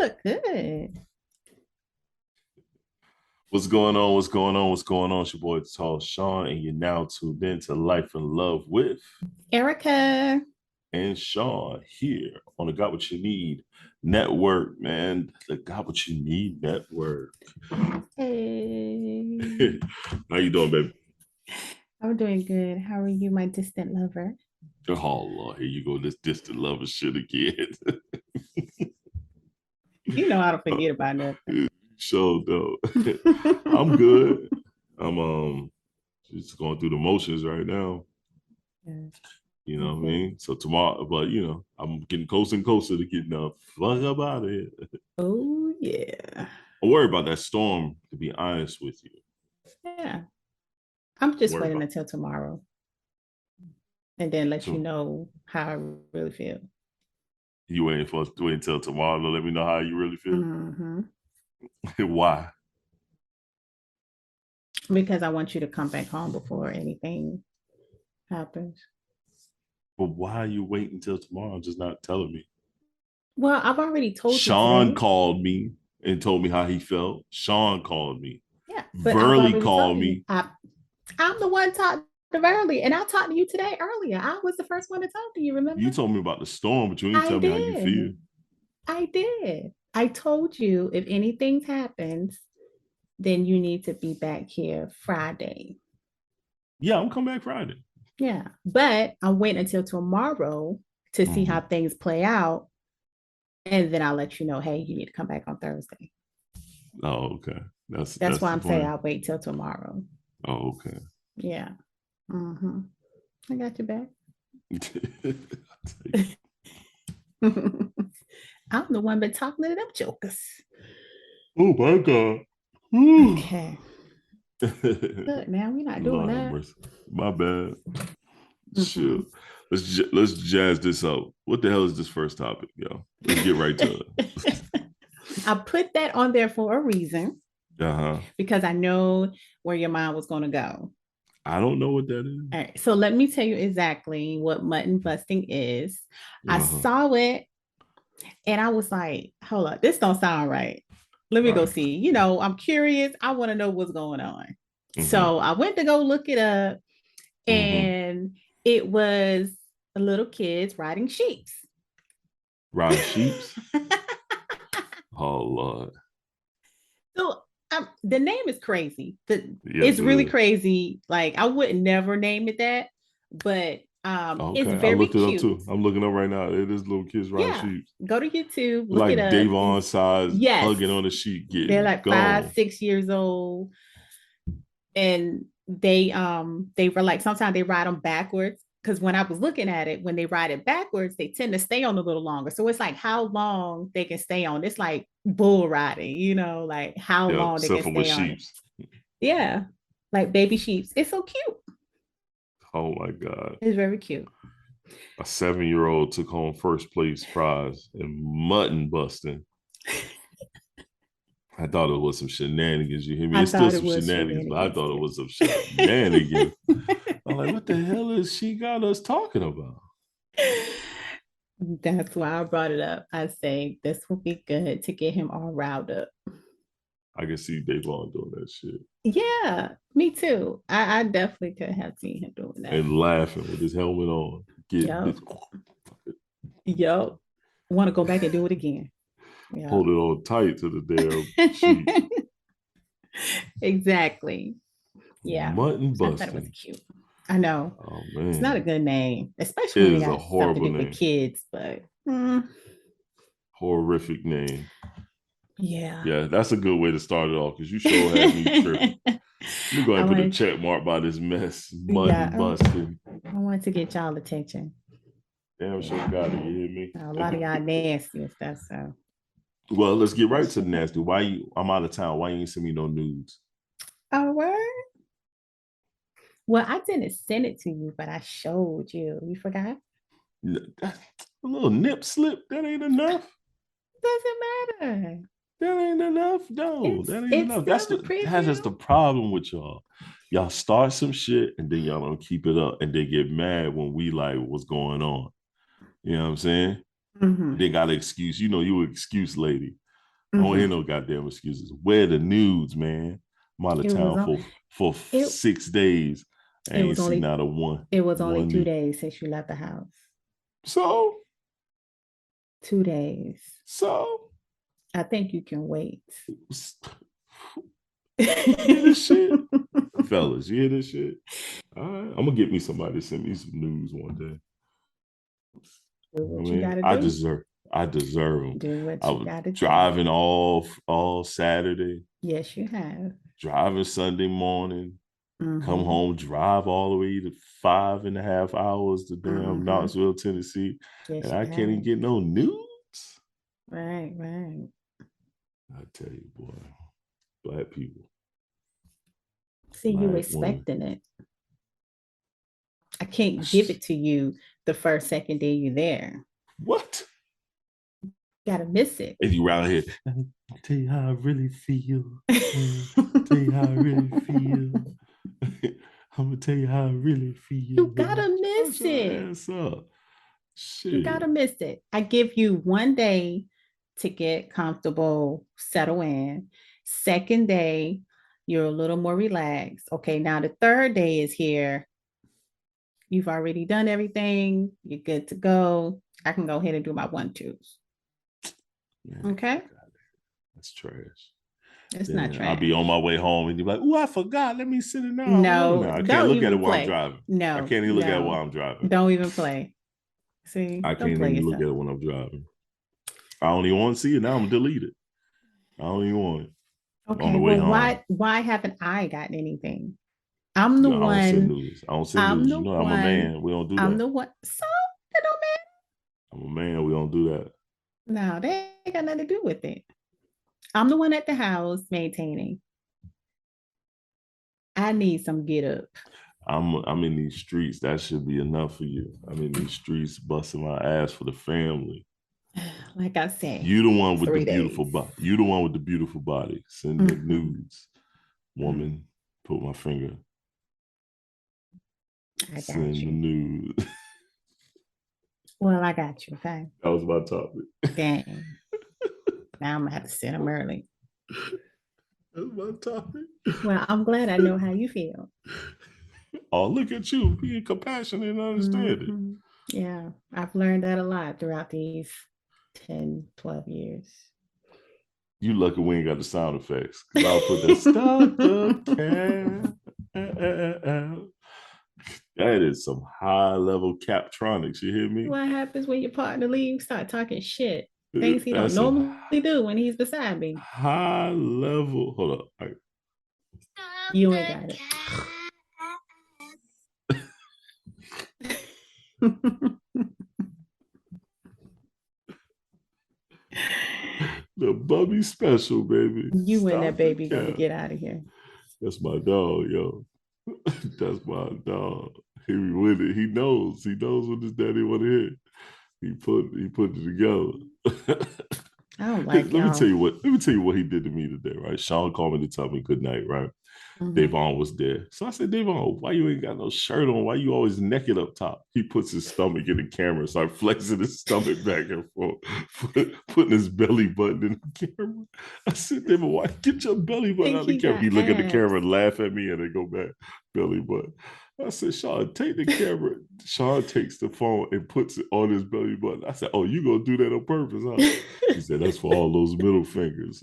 look good. What's going on? What's going on? What's going on? It's your boy Tall Sean, and you're now tuned in to Life and Love with Erica. and Sean here on the Got What You Need Network, man. The Got What You Need Network. Hey. How you doing, baby? I'm doing good. How are you, my distant lover? Oh Lord, here you go, this distant lover shit again. You know how to forget about nothing. So though, I'm good. I'm just going through the motions right now. Yeah. You know what I mean? So tomorrow, but I'm getting closer and closer to getting the fuck up out of here. Oh yeah. I worry about that storm, to be honest with you. Yeah. I'm just Worry waiting about until tomorrow and then let you so know how I really feel. you waiting for us to wait until tomorrow to let me know how you really feel? Mm-hmm. Why? Because I want you to come back home before anything happens. But why are you waiting until tomorrow? Just not telling me. Well, I've already told you Sean today. called me and told me how he felt. Sean called me. Yeah, but I've Burley already told called you. me. I'm the one talked to early, and I talked to you today earlier. I was the first one to talk to you, You remember? told me about the storm, but you didn't I tell me how you feel. did. I did. I told you if anything happens, then you need to be back here Friday. Yeah, I'm coming back Friday. Yeah. But I'm waiting until tomorrow to see how things play out. And then I'll let you know, hey, you need to come back on Thursday. Oh, okay. That's That's why the I'm saying plan. I'll wait till tomorrow. Oh, okay. Yeah. Mm-hmm. I got you back. I'm the one been talking to them jokers. Oh my God. Okay. Good. Now we're not doing Lord have that. mercy. My bad. Mm-hmm. Shit. Let's jazz this up. What the hell is this first topic, yo? Let's get right to it. I put that on there for a reason Uh-huh. because I know where your mind was going to go. I don't know what that is. All right. So let me tell you exactly what mutton busting is. I Uh-huh. saw it and I was like, hold up, this don't sound right. Let me go Right. see. I'm curious. I want to know what's going on. Mm-hmm. So I went to go look it up, Mm-hmm. and it was little kids riding sheeps. Riding sheeps. Oh Lord. So the name is crazy. Yes, It's it really is. crazy. Like I would never name it that, but it's Okay. I very looked it up cute. too. I'm looking up right now. It is little kids riding Yeah, sheep. go to YouTube, look it Like up. Davon size Yes, hugging on the sheep, they're getting like five, gone. 6 years old, and they were like sometimes they ride them backwards. Because when I was looking at it, when they ride it backwards, they tend to stay on a little longer. So it's like how long they can stay on. It's like bull riding, like how Yep, long they can except for with stay on it. sheeps. Yeah, like baby sheep. It's so cute. Oh my God. It's very cute. A 7-year-old took home first place prize in mutton busting. I thought it was some shenanigans. You hear me? I It's still thought it some was shenanigans, but I shenanigans thought it too. was some shenanigans. I'm like, what the hell is she got us talking about? That's why I brought it up. I say this will be good to get him all riled up. I can see Davon doing that shit Yeah, me too. I definitely could have seen him doing that. and laughing with his helmet on, getting Yep. this, Yep. Want to go back and do it again. Yeah. hold it on tight to the damn sheep. Exactly. Yeah. Mutton I thought it was busting. cute. I know. Oh It's not a man, good name, especially it when it is a got stuff to horrible do with name. kids, but Horrific name. yeah. Yeah, that's a good way to start it off because you sure had me tripping. Let me go I ahead and put a wanted, check mark by this mess. yeah, Mutton busting. I wanted to get y'all attention. Damn sure Yeah. got it. You hear A lot of me? y'all nasty and stuff. So Well, let's get that right to the shit was nasty. Why you? I'm out of town. Why you ain't send me no nudes? oh word. Well, I didn't send it to you, but I showed you. You forgot? A little nip slip. That ain't enough. Doesn't matter. That ain't enough. No, It's that ain't it's enough. still a That's preview. just the problem with y'all. Y'all start some shit and then y'all don't keep it up, and they get mad when we like what's going on. You know what I'm saying? Mm-hmm. They got an excuse. You know, you an excuse lady. I don't hear no goddamn excuses. Where the nudes, man? I'm out of It was town on. for It 6 days. I it ain't was seen only not a one it was only one two nude. days since you left the house. So 2 days. so I think you can wait. you hear this shit, Do fellas? You hear this shit? All right, I'm gonna get me somebody to send me some news one day. I what you mean, gotta do. I deserve them. Do what I you was gotta do. driving all Saturday, Yes, you have. driving Sunday morning, come Mm-hmm. home, drive all the way to 5.5 hours to damn Mm-hmm. Knoxville, Tennessee, Yes, and you I can't even have. get no news. Right, right. I tell you, boy, black people, See, you black women. expecting it. I can't give it to you the first, second day you're there. What? You gotta miss it. And you around here, I'll tell you how I really feel. Tell you how I really feel. I'm gonna tell you how I really You feel. gotta Shut miss it. your ass up. You Shit. gotta miss it. I give you 1 day to get comfortable, settle in. Second day, you're a little more relaxed. Okay, now the third day is here. You've already done everything. You're good to go. I can go ahead and do my 1-2s. Man, Okay. that's trash. It's not Then I'll be on trash. my way home and you're like, oh, I forgot. Let me sit it now. No, No, I can't don't look at it even while I'm play. driving. I No, can't even look at it while no, I'm driving. don't even play. See, I don't can't play even look at yourself. it when I'm driving. I don't even want to see it. Now I'm gonna delete it. I don't even want it. On the Okay, way well, home. why haven't I gotten anything? I'm the No, I don't send one. news. I don't send I'm news. the You know, I'm a one. man. We don't do I'm that. the one. So it don't I'm a man. We don't do that. matter. No, they ain't got nothing to do with it. I'm the one at the house maintaining. I need some get up. I'm in these streets. That should be enough for you. I'm in these streets busting my ass for the family. Like I said, You the one with the 3 days. beautiful body. You the one with the beautiful body. Send the Mhm. nudes. Woman, put my finger. I got Send the you. nudes. Well, I got you. Okay. That was my topic. Dang. Now I'm gonna have to send them early. That's my topic. Well, I'm glad I know how you feel. Oh, look at you being compassionate and understanding. Mhm. Yeah, I've learned that a lot throughout these 10, 12 years. You lucky we ain't got the sound effects. Cause I'll put that start the can. That is some high level captronics. You hear me? What happens when your partner leaves? Start talking shit. Things he don't That's some normally do when he's beside me. high level. Hold up. All right. You ain't got it. The Bubby special, baby. You and that Stop the baby got to cap. get out of here. That's my dog, yo. That's my dog. He with it. He knows. He knows what his daddy want to hear. He put it together. I don't like Let me tell y'all. you what. Let me tell you what he did to me today. Right, Sean called me to tell me good night. Right, Mhm. Davon was there. So I said, Davon, why you ain't got no shirt on? Why you always naked up top? He puts his stomach in the camera, start flexing his stomach back and forth, putting his belly button in the camera. I said, Davon, why get your belly button Think out of the he camera? got He look at the abs. camera and laugh at me and then go back, belly button. I said, Sean, take the camera. Sean takes the phone and puts it on his belly button. I said, oh, you gonna do that on purpose, huh? He said, that's for all those middle fingers.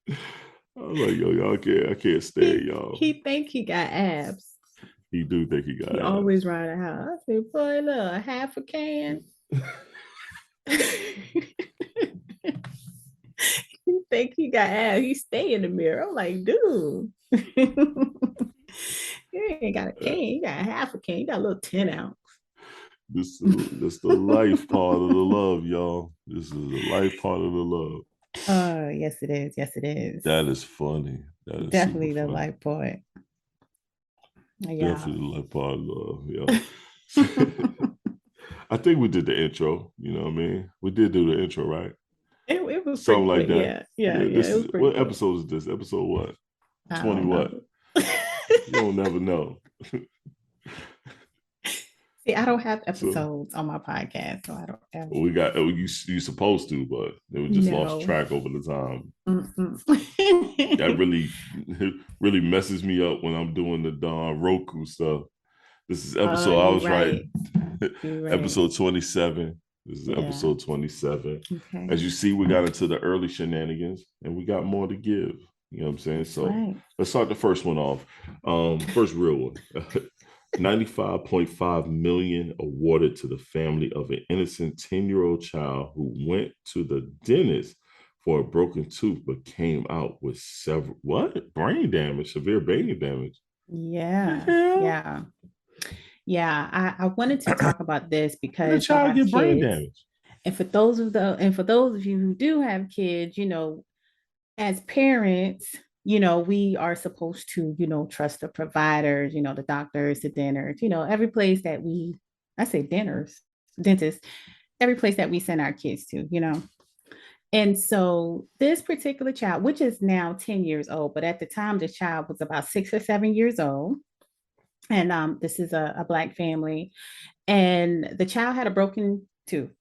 I was like, yo, y'all can't, I can't stand y'all. He think he got abs. He do think he got He abs. always ride a house. I said, boy, look, half a can. He think he got abs. He stay in the mirror. I'm like, dude. You ain't got a can. You got half a can. You got a little 10 ounce. This the life part of the love, y'all. This is the life part of the love. Oh, yes, it is. Yes, it is. That is funny. That is super Definitely the funny. life poet. Yeah. Definitely the life part of love, yo. I think we did the intro. You know what I mean? We did do the intro, right? It was pretty Something like quick. that. Yeah. Yeah. Yeah. Yeah. This It was is pretty what quick. episode is this? Episode what? I 20 don't what? know. You don't never know. See, I don't have So episodes on my podcast, so I don't have. we got you supposed to, but it was just lost No. track over the time. Mm-mm. That really really messes me up when I'm doing the Roku stuff. This is Oh, episode. I you're was right. right. You're right. Episode 27. This is Yeah. episode 27. Okay. As you see, we got into the early shenanigans, and we got more to give. You know what I'm saying? That's So right. let's start the first one off. First real one. 95.5 million awarded to the family of an innocent 10-year-old child who went to the dentist for a broken tooth but came out with several brain damage, severe brain damage. The Yeah. hell? Yeah. Yeah. I wanted to talk about this How did a because I child have get brain kids. damage? And for those of you who do have kids, as parents, we are supposed to, trust the providers, the doctors, the dentists, every place that I say dentists, every place that we send our kids to. And so this particular child, which is now 10 years old, but at the time, the child was about 6 or 7 years old. And this is a Black family. And the child had a broken tooth.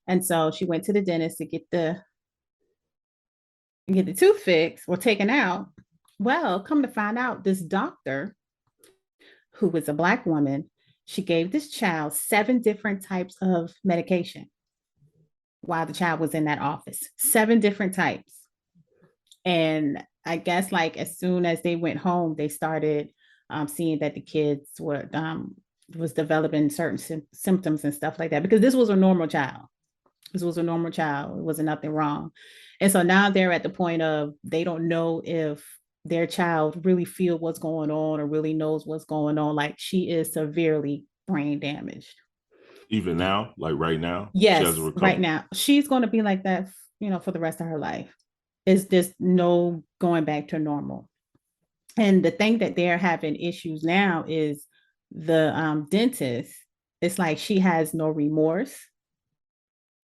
And so she went to the dentist to get the tooth fixed or taken out. Well, come to find out, this doctor, who was a Black woman, she gave this child 7 different types of medication while the child was in that office. 7 different types. And I guess like as soon as they went home, they started seeing that the kids were was developing certain symptoms and stuff like that because this was a normal child. This was a normal child. It wasn't nothing wrong. And so now they're at the point of they don't know if their child really feel what's going on or really knows what's going on. Like she is severely brain damaged. Even now, like right now, she hasn't Yes, right recovered. now. She's going to be like that, for the rest of her life. Is just no going back to normal. And the thing that they're having issues now is the dentist. It's like she has no remorse.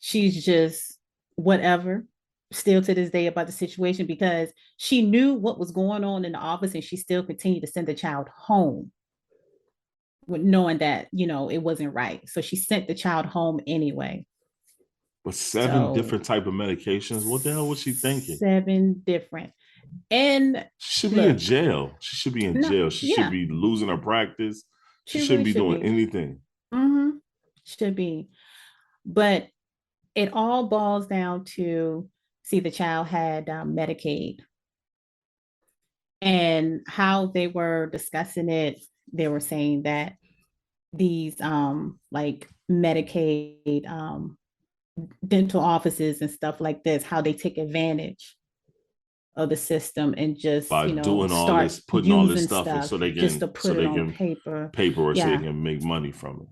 She's just whatever still to this day about the situation because she knew what was going on in the office and she still continued to send the child home with knowing that it wasn't right, so she sent the child home anyway. But seven So different type of medications. What the hell was she thinking? 7 different. And She should be in look, jail. She should be in no, jail. She should yeah, be losing her practice. She she shouldn't really be should doing be. anything. Mm-hmm. Should be. But it all boils down to, see, the child had Medicaid, and how they were discussing it. They were saying that these like Medicaid dental offices and stuff like this, how they take advantage of the system and just By doing all start this, putting all this using stuff in stuff so they just to can put it on paper. paper or so they Yeah. can make money from it.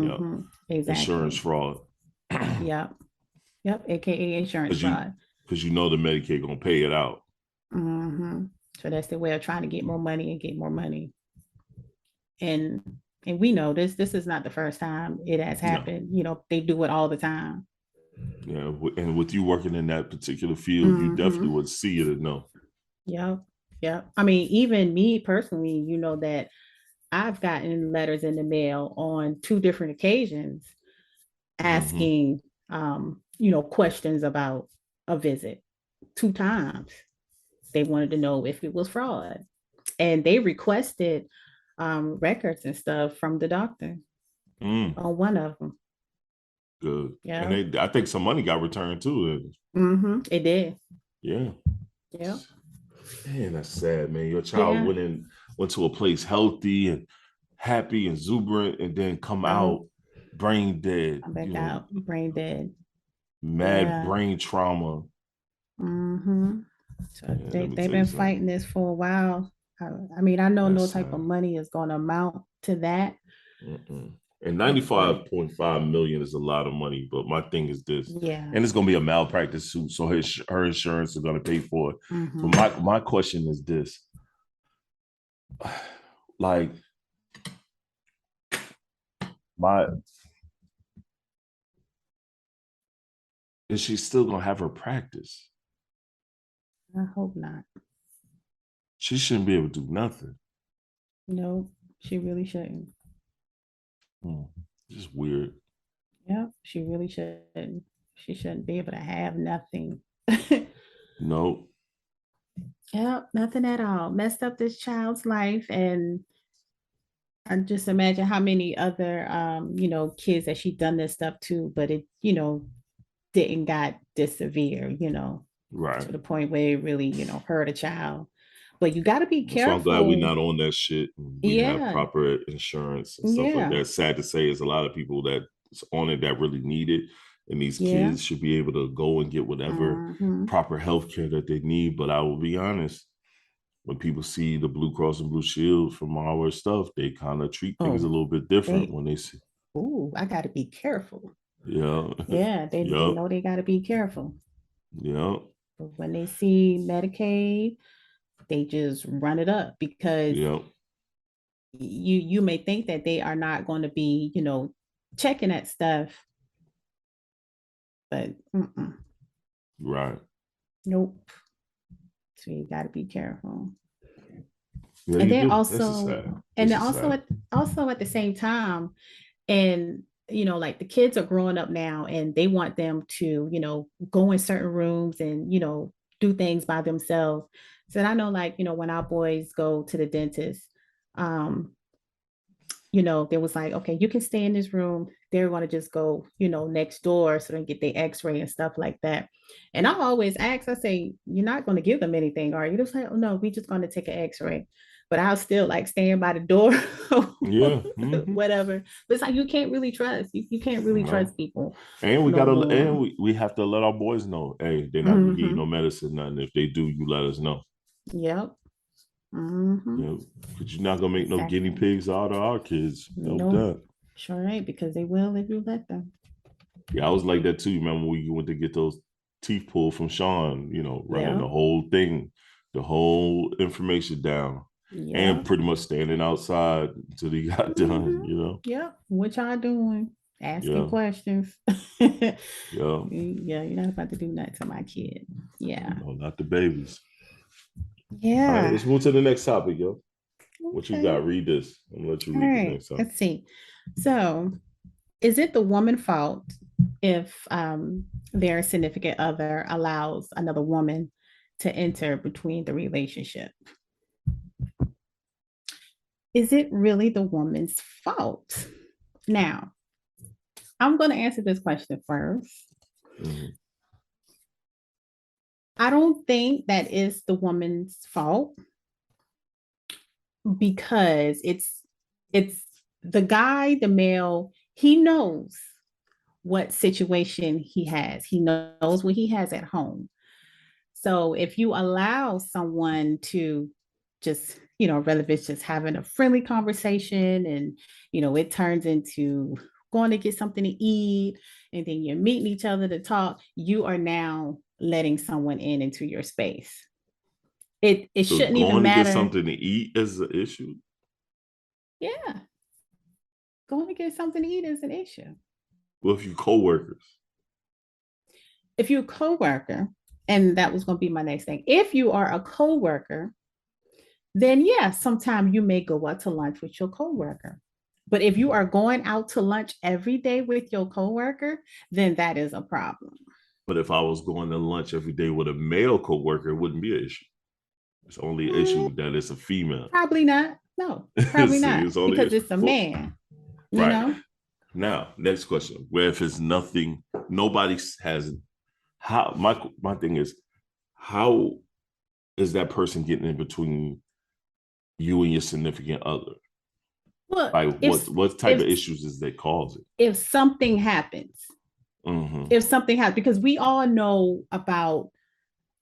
Yeah. Mm-hmm. Insurance Exactly. fraud. Yep. Yep. AKA insurance Because you fraud. because you know the Medicaid gonna pay it out. Mm-hmm. So that's the way of trying to get more money and get more money. And we know this is not the first time it has No. happened. They do it all the time. Yeah. And with you working in that particular field, you definitely Mm-hmm. would see it and know. Yep. Yep. I mean, even me personally, that I've gotten letters in the mail on 2 different occasions Mm-hmm. asking questions about a visit. 2 times. They wanted to know if it was fraud. And they requested records and stuff from the doctor Mm, on one of them. good. And Yeah. I think some money got returned too. Mm-hmm. It did. Yeah. Yeah. Man, that's sad, man. Your child Yeah. went to a place healthy and happy and exuberant, and then come No, out brain dead. I'm back out. Brain dead. Mad Yeah. brain trauma. Mm-hmm. So Man, let me they've tell you been something. fighting this for a while. I mean, I know no That's type of sad. money is going to amount to that, Mm-mm. And but 95.5 million is a lot of money, but my thing is this, yeah. and it's gonna be a malpractice suit, so her insurance is gonna pay for it. Mm-hmm. But my question is this: like my is she still gonna have her practice? I hope not. She shouldn't be able to do nothing. No, she really shouldn't. Hmm. Just weird. Yeah, she really shouldn't. She shouldn't be able to have nothing. No. Yeah, nothing at all. Messed up this child's life, and I just imagine how many other kids that she done this stuff to, but it, didn't got this severe, Right. to the point where it really, hurt a child. But you got to be So I'm glad we're careful. not on that shit. We have Yeah, proper insurance and stuff like yeah, that. Sad to say, is a lot of people that's on it that really need it, and these yeah. kids should be able to go and get whatever Hmm. proper health care that they need. But I will be honest, when people see the Blue Cross and Blue Shield from our stuff, they kind of treat things a Oh, little bit different they, when they see. I got to be careful. Yeah, Yeah, they yep, know they got to be careful. yep, But when they see Medicaid, they just run it up because yep. you may think that they are not going to be, checking that stuff, but Right. nope. So you got to be careful. Yeah, And you then do. This is also, sad. and This then is sad. also at the same time, and like the kids are growing up now, and they want them to, go in certain rooms and do things by themselves. So I know, like, when our boys go to the dentist, um, there was like, okay, you can stay in this room. They're going to just go, next door so they get their x-ray and stuff like that. And I always ask, I say, you're not going to give them anything, are you? Just like, oh, no, we just going to take an x-ray. But I'll still like stand by the door, Yeah. Mm-hmm. whatever. But it's like, you can't really trust. You can't really No. trust people And we no gotta more. and we have to let our boys know, hey, they're not gonna give you no Mm-hmm. medicine, nothing. If they do, you let us know. Yep. Mm-hmm. You know, because you're not gonna make no guinea Exactly. pigs out of our kids. No No, that. sure ain't because they will if you let them. Yeah, I was like that too. Remember when we went to get those teeth pulled from Sean, writing Yeah. the whole thing, the whole information down, Yeah. and pretty much standing outside until he got Mm-hmm. done. Yep. What y'all doing? Asking Yeah, questions. Yeah, yeah. you're not about to do that to my kid. Yeah. No, not the babies. All right, Yeah. let's move to the next topic, yo. What you Okay. got? Read this. I'm gonna let you All read the right. next topic. Let's see. So, is it the woman's fault if their significant other allows another woman to enter between the relationship? Is it really the woman's fault? Now, I'm going to answer this question first. Mhm. I don't think that is the woman's fault because it's the guy, the male, he knows what situation he has. He knows what he has at home. So if you allow someone to just, rather if it's just having a friendly conversation and, it turns into going to get something to eat and then you're meeting each other to talk, you are now letting someone into your space. It So shouldn't even going to get matter. something to eat is the issue. Yeah, going to get something to eat is an issue. Well, if you coworkers, If you're a coworker, and that was going to be my next thing. If you are a coworker, then yeah, sometimes you may go out to lunch with your coworker. But if you are going out to lunch every day with your coworker, then that is a problem. but if I was going to lunch every day with a male coworker, it wouldn't be an issue. It's only an Mm, issue that it's a female. probably not. No, probably See, not it's only because issue. it's a Well, man, you right know? now, next question: where if it's nothing, nobody has how my thing is how is that person getting in between you and your significant other? Well, Like what type of if issues is they causing? if something happens, Mm-hmm. if something happens, because we all know about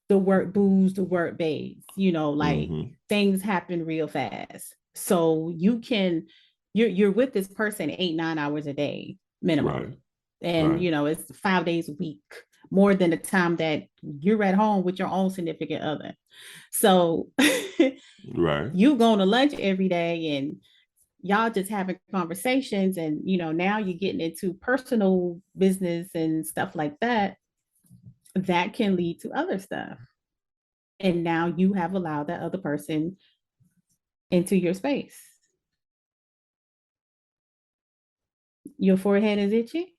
the work booze, the work babes, like Mm-hmm. things happen real fast. So you're with this person 8, 9 hours a day Right. minimum. And Right. it's 5 days a week, more than the time that you're at home with your own significant other. So Right. you going to lunch every day and y'all just having conversations and now you're getting into personal business and stuff like that. That can lead to other stuff. And now you have allowed that other person into your space. Your forehead is itchy?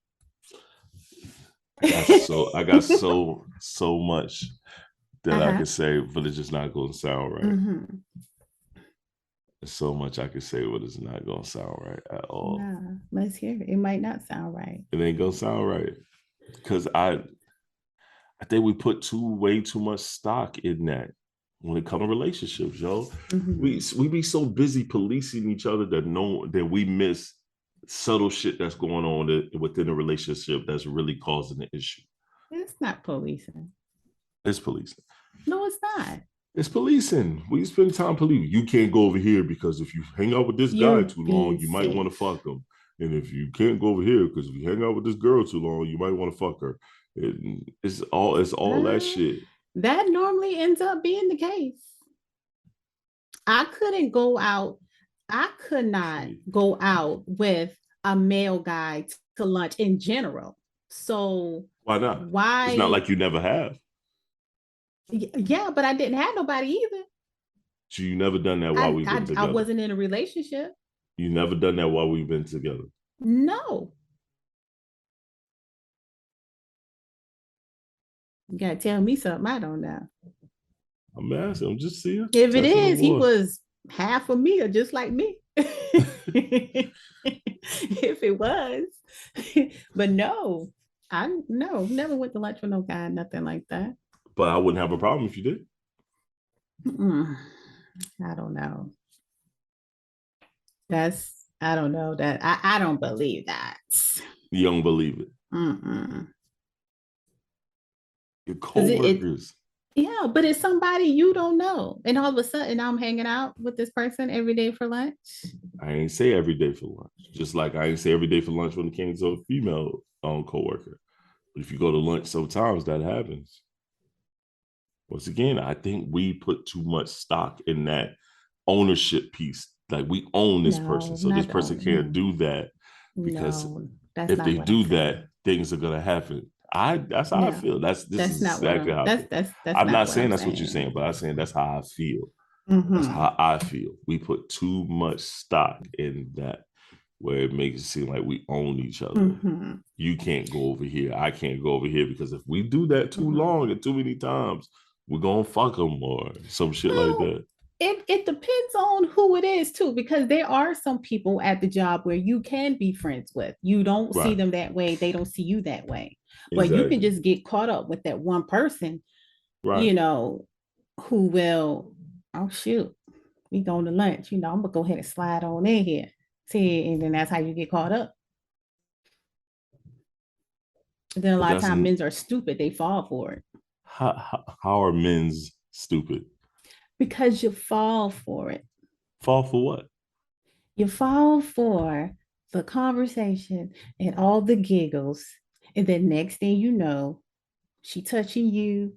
I got so much that I Uh-huh. could say, but it's just not gonna sound right. Mm-hmm. There's so much I could say, but it's not gonna sound right at all. Nah, let's hear it. It might not sound right. It ain't gonna sound right. Cause I think we put way too much stock in that when it comes to relationships, yo. Mm-hmm. We be so busy policing each other that we miss subtle shit that's going on within a relationship that's really causing the issue. It's not policing. It's policing. No, it's not. It's policing. We spend time policing. You can't go over here because if you hang out with this guy You're too long, being you might want to safe. fuck him. And if you can't go over here because if you hang out with this girl too long, you might want to fuck her. It's all that Uh, shit. that normally ends up being the case. I couldn't go out. I could not See, go out with a male guy to lunch in general. So why not? It's not why? like you never have. Yeah, but I didn't have nobody either. So you never done that while we've been I together. wasn't in a relationship. You never done that while we've been together. No, you gotta tell me something I don't know. I'm asking. I'm just seeing, If it testing the is, he water. was half of me or just like me. If it was, but no, I no never went to lunch with no guy, nothing like that. But I wouldn't have a problem if you did. Mm, I don't know. That's I don't know that I don't believe that. You don't believe it. Mm-mm. Your Cause it coworkers. yeah, but it's somebody you don't know, and all of a sudden I'm hanging out with this person every day for lunch. I ain't say every day for lunch. Just like I ain't say every day for lunch when it came to a female coworker. But if you go to lunch, sometimes that happens. Once again, I think we put too much stock in that ownership piece. Like we own this person, No, so this not person don't can't no, do that because no, that's if not they what I'm do that, saying. things are gonna happen. That's how I No, feel. This that's is not what exactly I'm. how I feel. That's I'm not not what saying I'm that's what you're saying. saying, but I'm saying that's how I feel. That's Mm-hmm. how I feel. We put too much stock in that where it makes it seem like we own each other. Mm-hmm. You can't go over here. I can't go over here because if we do that too Mm-hmm. long and too many times, we're gonna fuck them or some shit like Well, that. it depends on who it is too, because there are some people at the job where you can be friends with. You don't see Right. them that way, they don't see you that way. But you can Exactly. just get caught up with that one person, Right. you know, who will, oh shoot, we going to lunch. I'm gonna go ahead and slide on in here. See, and then that's how you get caught up. And then a But lot of that's times men are stupid, they fall for it. how are men's stupid? Because you fall for it. Fall for what? You fall for the conversation and all the giggles. And then next thing you know, she touching you,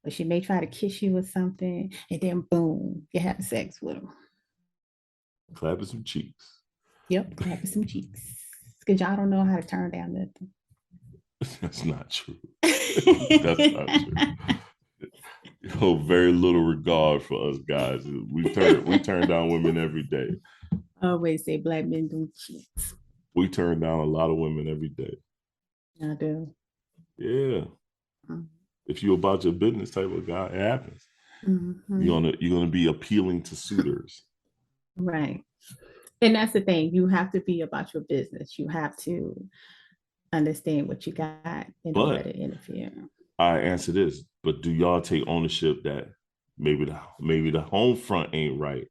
or she may try to kiss you or something, and then boom, you have sex with them. Clapping some cheeks. Yep, clapping some cheeks. Because y'all don't know how to turn down nothing. That's not true. That's not true. Very little regard for us guys. We turn down women every day. I always say black men don't cheat. We turn down a lot of women every day. I do. Yeah. If you about your business type of guy, it happens. Mm-hmm. You're gonna be appealing to suitors. Right. And that's the thing. You have to be about your business. You have to understand what you got in order But to interfere. I answer this. But do y'all take ownership that maybe the home front ain't right?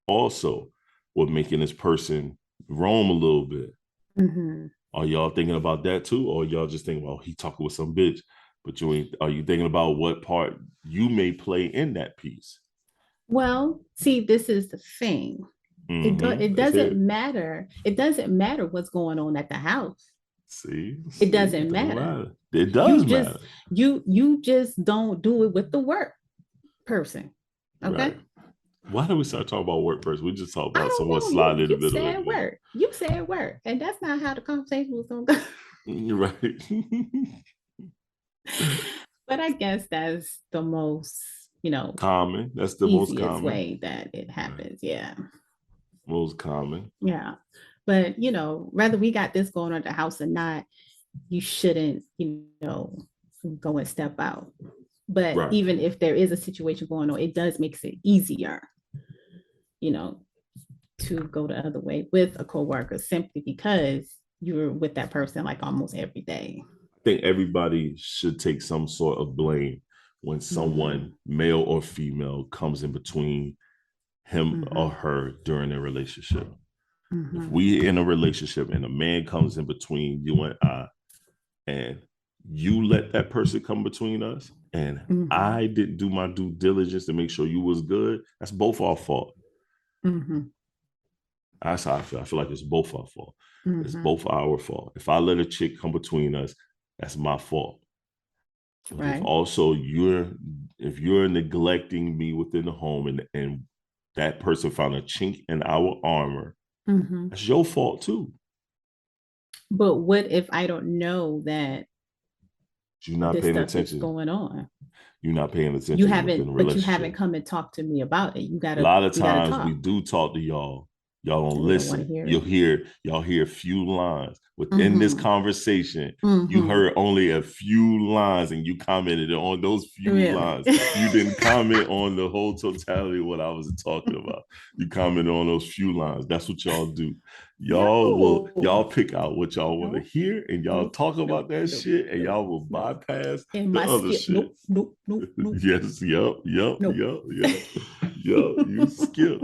Also, with making this person roam a little bit. Mm-hmm. Are y'all thinking about that too, or y'all just thinking, well, he talking with some bitch, but you ain't? Are you thinking about what part you may play in that piece? Well, see, this is the thing. It Let's hear doesn't it. matter. It doesn't matter what's going on at the house. It See, doesn't it don't matter. matter. It You does just matter, you just don't do it with the work person. Okay. right? Why do we start talking about work first? We just talk I about someone don't know. You sliding in the you middle of said work. You said work. And that's not how the conversation was gonna go. it, right? But I guess that's the most, Common. That's the most easiest common. way that it Right. happens. Yeah. Most common. Yeah. But whether we got this going on at the house or not, you shouldn't, go and step out. But Right. even if there is a situation going on, it does makes it easier, you know, to go the other way with a coworker simply because you're with that person like almost every day. I think everybody should take some sort of blame when Mm-hmm. someone, male or female, comes in between him or Mm-hmm. her during a relationship. If Mm-hmm. we in a relationship and a man comes in between you and I, and you let that person come between us, and Mm-hmm. I didn't do my due diligence to make sure you was good, that's both our fault. Mm-hmm. That's how I feel. I feel like it's both our fault. It's Mm-hmm. both our fault. If I let a chick come between us, that's my fault. But if Right. also you're neglecting me within the home, and that person found a chink in our armor, Mm-hmm. that's your fault too. But what if I don't know that You're not this paying stuff is attention. going on? You're not paying You attention within a haven't, but you relationship. haven't come and talked to me about it. A lot of We gotta times we talk. do talk to y'all. Y'all don't We don't want to listen. hear it. Y'all hear a few lines. Within this Mm-hmm. conversation, you Mm-hmm. heard only a few lines and you commented on those few Really? lines. You didn't comment on the whole totality of what I was talking about. You commented on those few lines. That's what y'all do. No. Y'all pick out what y'all want to No. hear and y'all Nope. talk about Nope. that Nope. shit and Nope. y'all will Nope. bypass And the my other skip. shit. Nope. Nope. Nope. Nope. Yes, yep, yep, Nope. yep, yep. Yo, you skip.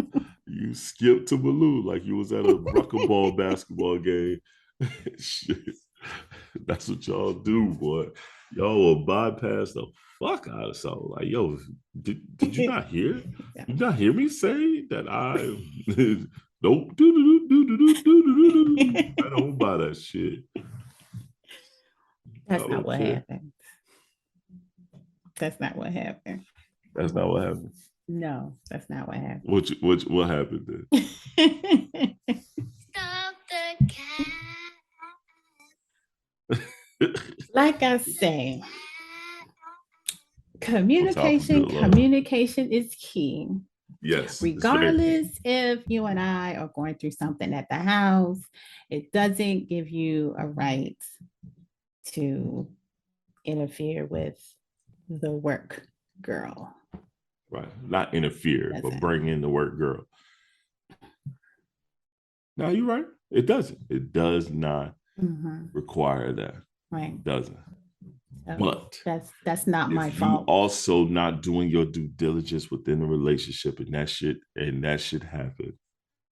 You skip to Baloo like you was at a Ball basketball game. Shit. That's what y'all do, boy. Y'all will bypass the fuck out of something. Like, yo, did you not hear? Yeah. You not hear me say that I don't do. I don't buy that shit. I That's not don't what care. happened. That's not what happened. That's not what happened. No, that's not what happened. What happened then? Stop the cat. Like I say, On top of good love. communication is key. Yes, it's very key. Regardless if you and I are going through something at the house, it doesn't give you a right to interfere with the work girl. Right. Not interfere, but Doesn't. bring in the work girl. No, you're right. It doesn't. It does not Mm-hmm. require that. Right. It doesn't. So But that's not my if you fault. also not doing your due diligence within the relationship and that shit happen,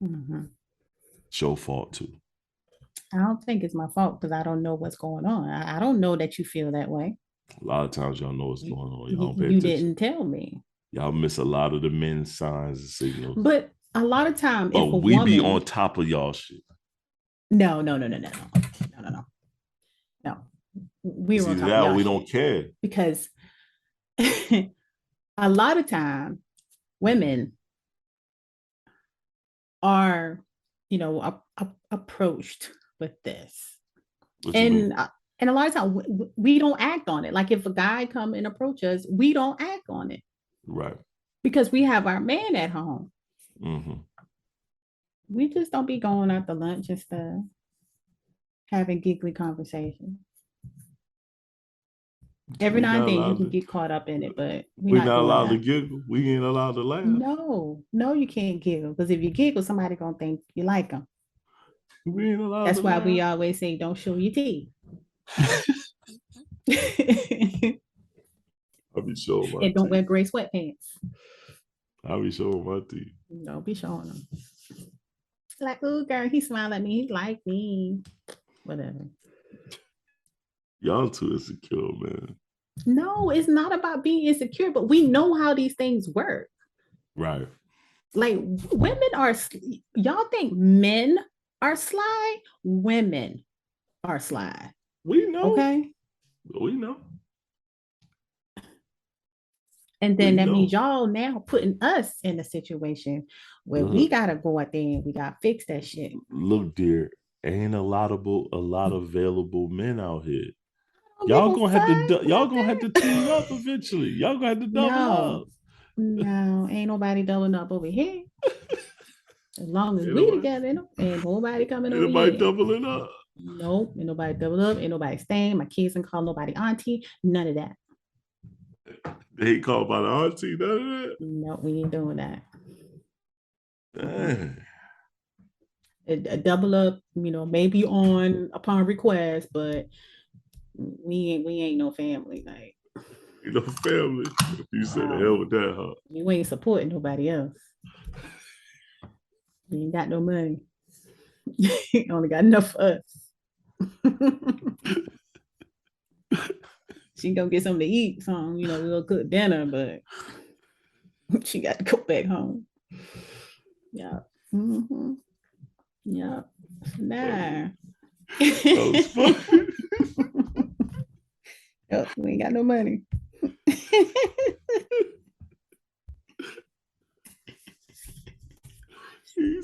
Mm-hmm. it's your fault too. I don't think it's my fault because I don't know what's going on. I don't know that you feel that way. A lot of times y'all know what's You, going on. Y'all you, don't pay you attention. didn't tell me. Y'all miss a lot of the men's signs and signals. But a lot of time, But if a we be woman, on top of y'all shit. no, no, no, no, no, no, no, no, no, no, we It's were on either top of that or y'all we don't shit care. because a lot of time women are, approached with this, What you and mean? and a lot of time we don't act on it. Like if a guy come and approach us, we don't act on it Right. because we have our man at home. Mm-hmm. We just don't be going out to lunch and stuff, having giggly conversations. Every We now and not then you allowed can to. get caught up in it, but we're We not not doing allowed to that. giggle. We ain't allowed to laugh. No, no, you can't giggle because if you giggle, somebody gonna think you like them. We ain't allowed to That's why we laugh. always say don't show your teeth. I'll be showing my And don't wear teeth. gray sweatpants. I'll be showing my teeth. Don't be showing them. Like, oh girl, he smiled at me. He like me. Whatever. Y'all too insecure, man. No, it's not about being insecure, but we know how these things work. Right. Like women are, y'all think men are sly? Women are sly. We know. Okay. We know. And then We that means know. y'all now putting us in a situation where we Look, gotta go out there and we gotta fix that shit. look, dear. Ain't a lot of available men out here. I don't give a Y'all fuck gonna have to about team up that. eventually. Y'all gonna have to double No, up. no, ain't nobody doubling up over here. As long as Ain't we nobody, together, ain't nobody coming ain't over nobody here. doubling up. Nope, ain't nobody double up, ain't nobody staying. My kids can call nobody auntie. None of that. They ain't called by the auntie, none of that. No, we ain't doing that. Dang. A double up, maybe on upon request, but we ain't no family. Like, You know, family. You said the hell um, with that, huh? you ain't supporting nobody else. You ain't got no money. You only got enough for us. She gonna get something to eat, we'll cook dinner, but she got to go back home. Yeah. Mm-hmm. Yeah. Nah. That was funny. Yep, we ain't got no money.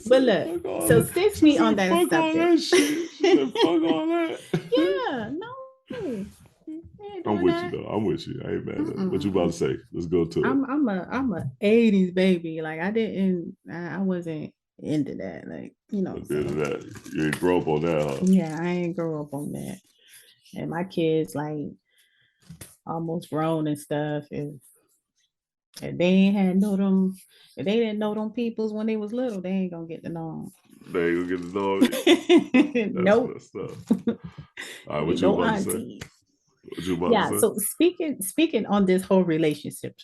But look, Fuck all so that. since She we on said, that fuck all subject, that shit. She said, fuck all that. yeah, no, we ain't I'm doing with you that. though. I'm with you. I ain't mad at it. What you about to Mm-mm. say? Let's go to it. I'm a 80s baby. Like I wasn't into that. Like, At the end of so that, you ain't grow up on that, huh? yeah, I ain't grow up on that. And my kids like almost grown and stuff. If they ain't had know them, if they didn't know them peoples when they was little, they ain't gonna get to know They ain't gonna get to know it. them. That's Nope. messed up. All right, what you No about to say? aunties. What you about to Yeah. say? So speaking on this whole relationship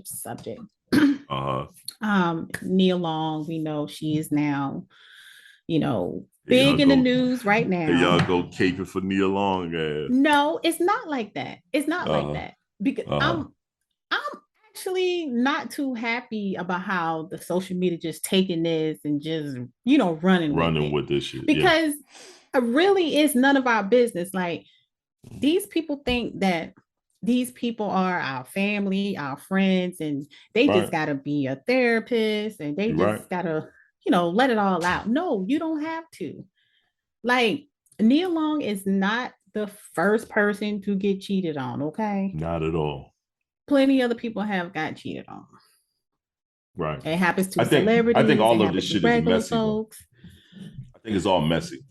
subject. Uh-huh. Nia Long, we know she is now, Here y'all big in the go. news right Here now. y'all go caping for Nia Long ass. No, it's not like that. It's not like Uh-huh. that. Because Uh-huh. I'm actually not too happy about how the social media just taking this and just, running with Running it. with this shit. Yeah. Because it really is none of our business. Like, these people think that these people are our family, our friends, and they just Right. got to be a therapist and they You right. just got to, let it all out. No, you don't have to. Like, Nia Long is not the first person to get cheated on, okay? Not at all. Plenty other people have got cheated on. Right. It happens to I think celebrities, it all of this happens to shit is regular messy though. folks. I think it's all messy.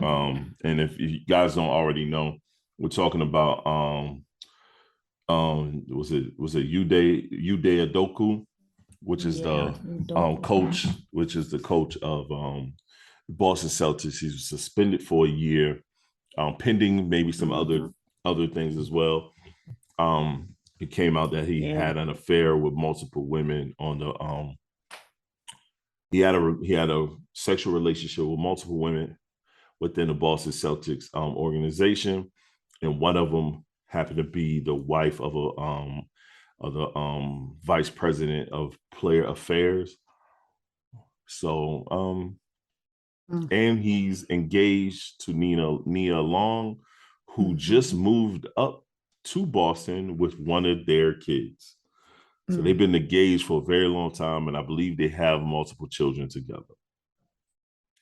And if you guys don't already know, we're talking about was it Udoka, which is Yeah, the Udoka. coach of Boston Celtics. He was suspended for a year, pending maybe some Mm-hmm. other things as well. It came out that he Yeah. had an affair with multiple women on the he had a sexual relationship with multiple women within the Boston Celtics organization, and one of them happened to be the wife of the vice president of player affairs. So Mm-hmm. and he's engaged to Nia Long, who just Mm-hmm. moved up to Boston with one of their kids. So they've Mm-hmm. been engaged for a very long time, and I believe they have multiple children together,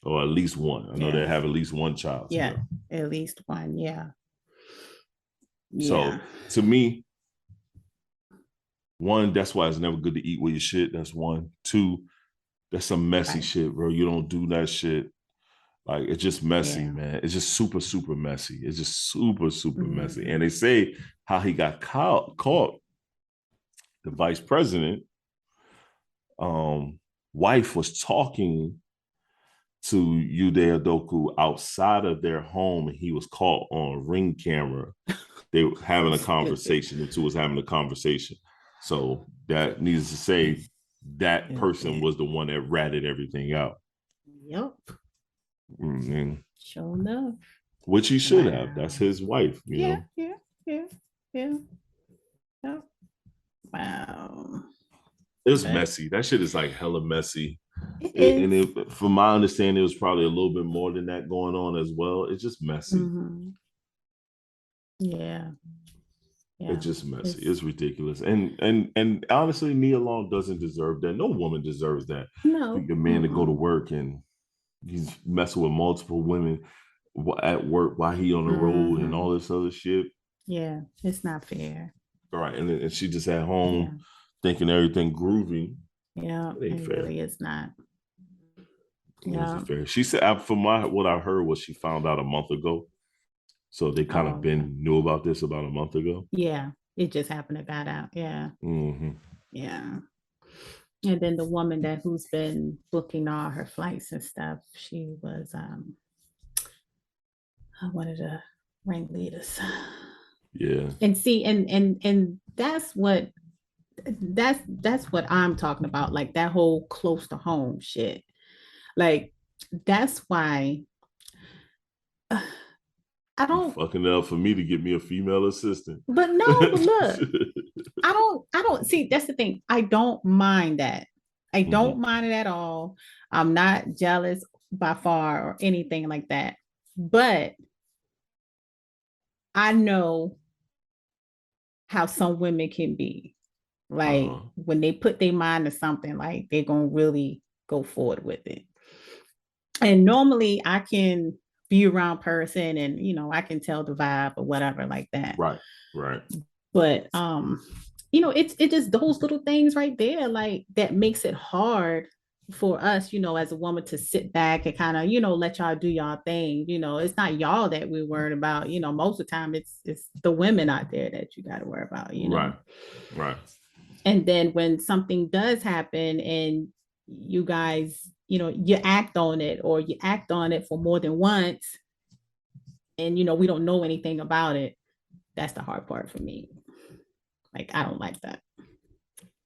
or at least one. I know they Yeah. have at least one child Yeah. together. At least one. Yeah. Yeah. So to me, one, that's why it's never good to eat with your shit. That's one. Two, that's some messy Right. shit, bro. You don't do that shit. Like, it's just messy, Yeah. man. It's just super, super messy. It's just super, super messy. And Mm-hmm. they say how he got caught. The vice president wife was talking to Uday Adoku outside of their home, and he was caught on Ring camera. They were having a Stupid. conversation. The two was having a conversation. So that needs to say that person Stupid. was the one that ratted everything out. Yep. Mm-hmm. Sure enough. Which he should have. That's Wow. his wife, you Yeah. know. Yeah. Yeah. Yeah. Yeah. Wow. It was But messy. That shit is like hella messy. it is. From my understanding, it was probably a little bit more than that going on as well. It's just messy. Mm-hmm. Yeah. It's Yeah. just messy. It's It's ridiculous. And honestly, Nia Long doesn't deserve that. No woman deserves that. For no. your man to go to Mm-mm. work and he's messing with multiple women at work while he on the road and Mm-hmm. all this other shit. Yeah. It's not fair. All right, and she just at Yeah. home thinking everything groovy. Yeah. It ain't It fair. really is not. Is Yeah. it fair? She said, from what I heard was she found out a month ago. So they kind of Oh, okay. been knew about this about a month ago. Yeah. It just happened to got out. Yeah. Mm-hmm. Yeah. And then the woman that who's been booking all her flights and stuff, she was one of the ringleaders. Yeah. And see, and that's what I'm talking about, like that whole close to home shit. Like that's why I You don't. fucking up for me to get me a female assistant. But no, but look, I don't see. That's the thing. I don't mind that. I don't Mm-hmm. mind it at all. I'm not jealous by far or anything like that. But I know how some women can be. Like Uh-huh. when they put their mind to something, like they're gonna really go forward with it. And normally I can be around person and I can tell the vibe or whatever like that. Right. Right. But it's just those little things right there, like that makes it hard for us, as a woman to sit back and kind of, let y'all do y'all thing. It's not y'all that we're worried about. Most of the time it's the women out there that you got to worry about. Right. Right. And then when something does happen and you guys, you act on it or you act on it for more than once and we don't know anything about it, that's the hard part for me. Like I don't like that.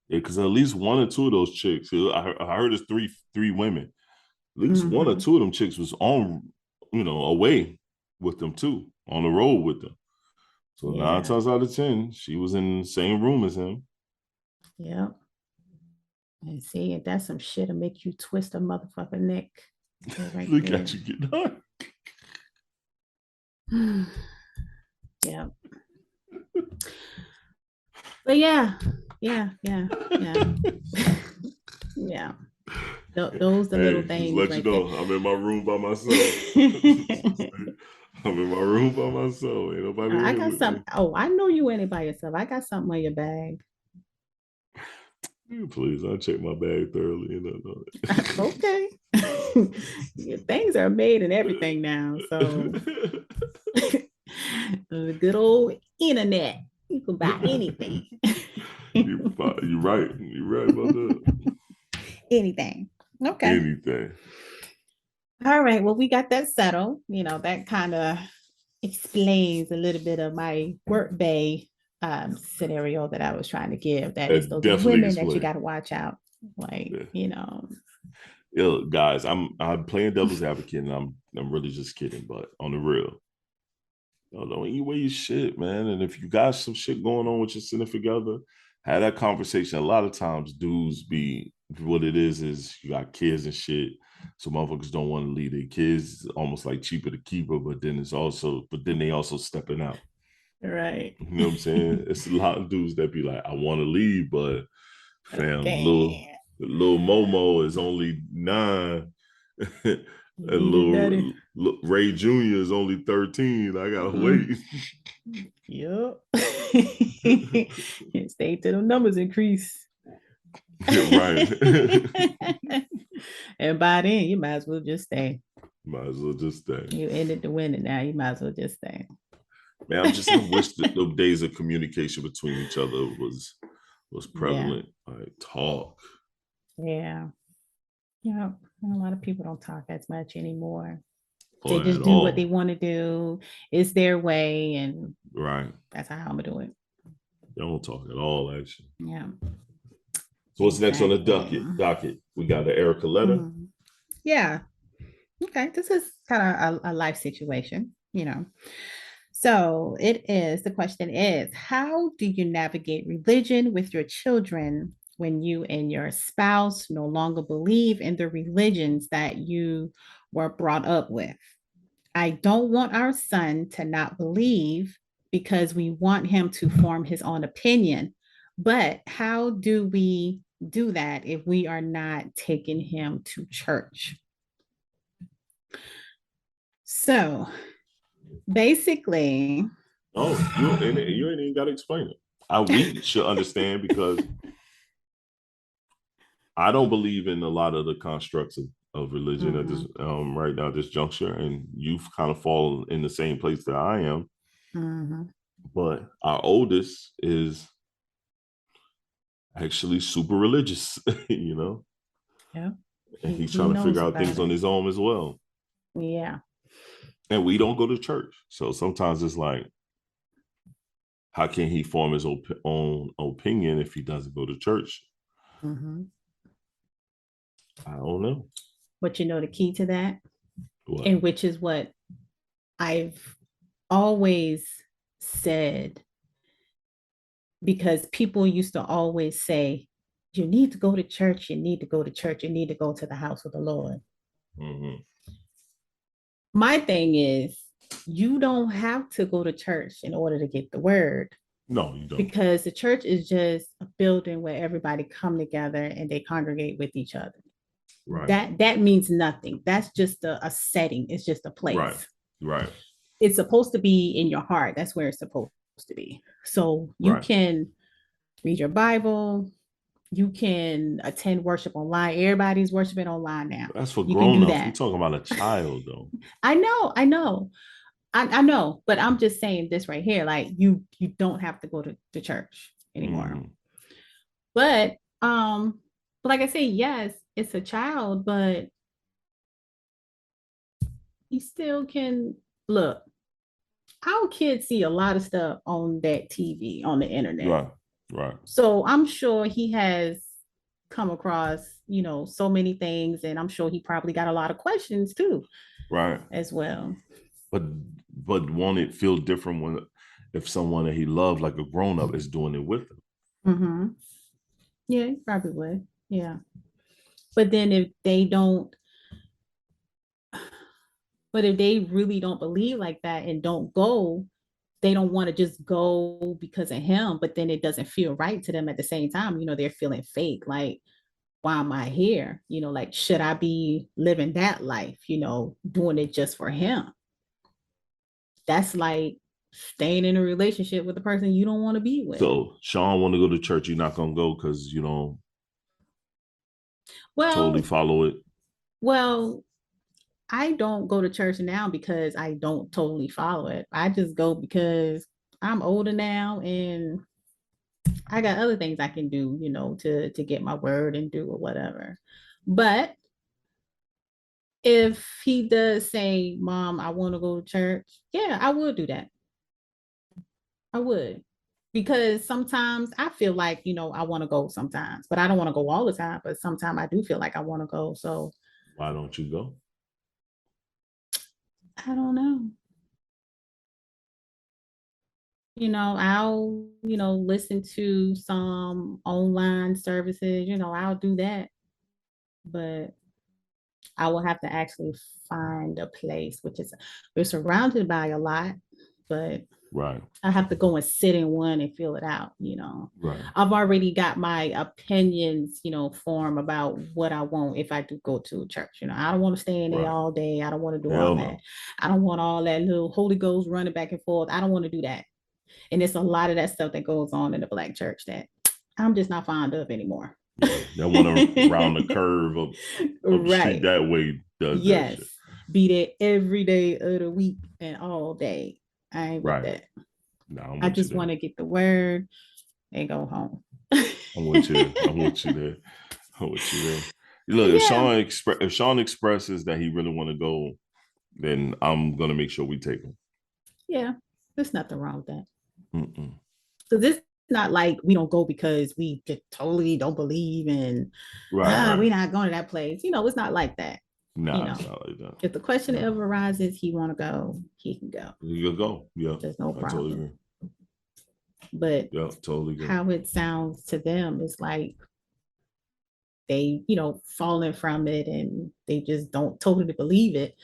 Yeah, because at least one or two of those chicks, I heard it's three women. At least one or Mm-hmm. two of them chicks was on, away with them too, on the road with them. So nine Yeah. times out of 10, she was in the same room as him. Yeah. And see, if that's some shit to make you twist a motherfucker neck. That right Look there. at you getting hurt. Yeah. But yeah. Yeah. Those the little Hey, just things let you right there. know, I'm in my room by myself. I'm in my room by myself. Ain't nobody in I here got with some. me. Oh, I know you ain't by yourself. I got something on your bag. Please, I check my bag thoroughly. Okay. Things are made and everything now. So the good old internet. You can buy anything. You're right. You're right about that. Anything. Okay. Anything. All right. Well, we got that settled. That kind of explains a little bit of my work bay scenario that I was trying to give. That is That those definitely women that you explains. got to watch out. Like, Yeah. you. Guys, I'm playing devil's advocate, and I'm really just kidding, but on the real, don't eat away your shit, man. And if you got some shit going on with your significant other, have that conversation. A lot of times, dudes be what it is you got kids and shit. So motherfuckers don't want to leave their kids. Almost like cheaper to keep her, but then they also stepping out. Right. You know what I'm saying? It's a lot of dudes that be like, I want to leave, but fam, Okay. little Momo is only 9. And You need it, daddy. little Ray Jr. is only 13. I gotta Mm-hmm. wait. Yep. Stay till the numbers increase. Yeah, right. And by then, you might as well just stay. Might as well just stay. You ended the winning now. You might as well just stay. Man, I wish that the days of communication between each other was Yeah. prevalent. Like talk. Yeah. Yeah. And a lot of people don't talk as much anymore. They Or just at do what they all. want to do. It's their way, and Right. that's how I'm gonna do it. They don't talk at all, actually. Yeah, So what's next on the exactly. docket? We got the Erica letter. Mm. Yeah. Okay. This is kind of a life situation. So the question is, how do you navigate religion with your children when you and your spouse no longer believe in the religions that you were brought up with? I don't want our son to not believe because we want him to form his own opinion. But how do we do that if we are not taking him to church? So basically, Oh, you ain't even got to explain it. We should understand because I don't believe in a lot of the constructs of religion at this Mm-hmm. right now, this juncture, and you've kind of fallen in the same place that I am. Mm-hmm. But our oldest is actually super religious, you know, Yeah. and he's He trying to figure knows out about things on it. his own as well. Yeah. And we don't go to church, so sometimes it's like, how can he form his own opinion if he doesn't go to church? Mm-hmm. I don't know. But you know the key to that, What? and which is what I've always said, because people used to always say, you need to go to church, you need to go to church, you need to go to the house of the Lord. Mm-hmm. My thing is, you don't have to go to church in order to get the word, No, you don't. because the church is just a building where everybody come together and they congregate with each other. Right. That means nothing. That's just a setting. It's just a Right. place. Right. It's supposed to be in your heart. That's where it's supposed to be. So you Right. can read your Bible. You can attend worship online. Everybody's worshiping online now. That's for You can do grown-ups. We that. talking about a child though. I know, but I'm just saying this right here. Like you don't have to go to church anymore. Mm-hmm. But but like I say, yes, it's a child, but you still can look. Our kids see a lot of stuff on that TV, on the internet. Right. Right. So I'm sure he has come across, so many things, and I'm sure he probably got a lot of questions too, Right. as well. But won't it feel different when if someone that he loved, like a grown-up, is doing it with him? Mm-hmm. Yeah, he probably would. Yeah. But then if they really don't believe like that and don't go, they don't want to just go because of him, but then it doesn't feel right to them at the same time. They're feeling fake. Like, why am I here? Like, should I be living that life, doing it just for him? That's like staying in a relationship with the person you don't want to be with. So Sean want to go to church, you're not gonna go because you don't totally Well, follow it. well, I don't go to church now because I don't totally follow it. I just go because I'm older now and I got other things I can do, to get my word and do or whatever. But if he does say, "Mom, I want to go to church," yeah, I would do that. I would. Because sometimes I feel like, I want to go sometimes, but I don't want to go all the time. But sometimes I do feel like I want to go. So Why don't you go? I don't know. I'll, listen to some online services, I'll do that. But I will have to actually find a place, which is, we're surrounded by a lot, but Right. I have to go and sit in one and feel it out, Right. I've already got my opinions, form about what I want if I do go to a church. I don't want to stay in there Right. all day. I don't want to do all Hell that. no. I don't want all that little Holy Ghost running back and forth. I don't want to do that. And it's a lot of that stuff that goes on in the Black church that I'm just not fond of anymore. Yeah. That one around the curve of the street Right. that way does that Yes. shit. Be there every day of the week and all day. I ain't with Right. that. No, I'm I with you just there. want to get the word and go home. I'm with you. I'm with you there. I'm with you there. Look, Yeah. If Sean expresses that he really want to go, then I'm gonna make sure we take him. Yeah. There's nothing wrong with that. Mm-mm. So this is not like we don't go because we just totally don't believe and Right, right. we're not going to that place. It's not like that. You Nah, know, it's not like that. if the question Nah. ever arises, he want to go, he can go. You go. Yeah, There's no I totally problem. agree. But Yeah, totally agree. how it sounds to them is like they, falling from it and they just don't totally believe it.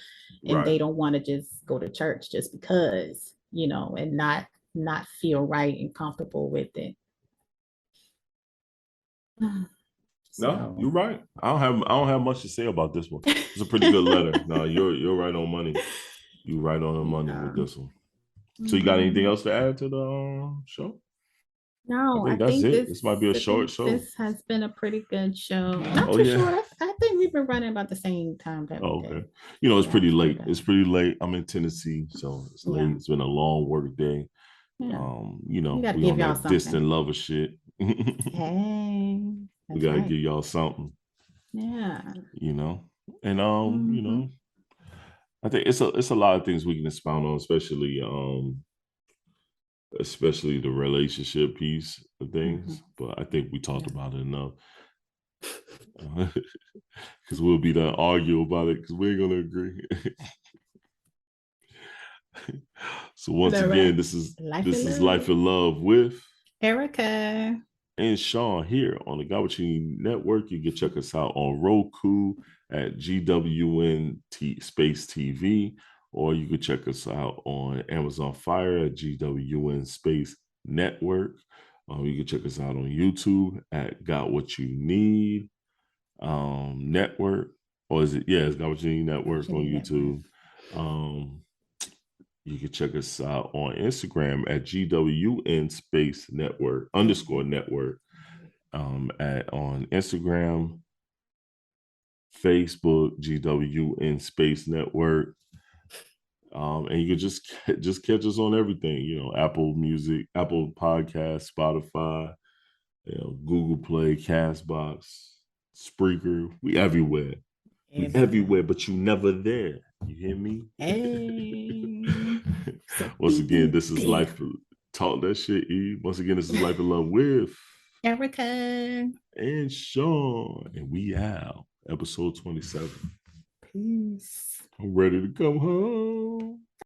And Right. they don't want to just go to church just because, and not feel right and comfortable with it. No, So you're right. I don't have much to say about this one. It's a pretty good letter. No, you're right on money. You're right on the money yeah. with this one. So you got anything Mhm. else to add to the show? I No, I think that's think it. This might be a short show. this has been a pretty good show. Not Oh too yeah. short. I think we've been running about the same time that we Oh, okay. did. It's Yeah, pretty it's pretty late. good. It's pretty late. I'm in Tennessee, so it's Yeah, late. It's been a long work day. yeah. We got to We give on y'all that something. distant lover shit. Hey, We that's gotta right. give y'all something, Yeah. you know. And Mm-hmm. I think it's a lot of things we can expound on, especially the relationship piece of Mm-hmm. things. But I think we talked Yeah. about it enough. Because we'll be done argue about it because we ain't gonna agree. So once All again, right. this is Life this and is love. Life in Love with Erica. and Sean here on the Gawachini Network. You can check us out on Roku at GWN Space TV, or you can check us out on Amazon Fire at GWN Space Network. You can check us out on YouTube at Got What You Need Network, or is it? Yeah, it's Got What You Need Network on Network. YouTube. Um, you can check us out on Instagram at GWN Space Network _ network. At on Instagram, Facebook, GWN Space Network. And you can just catch us on everything, Apple Music, Apple Podcast, Spotify, Google Play, Castbox, Spreaker. We everywhere. We Everywhere. everywhere, but you never there. You hear me? Hey. So Once beep, again, beep, this is beep. life. Talk that shit, E. Once again, this is Life in Love with Erica. and Sean, and we out. Episode 27. Peace. I'm ready to come home.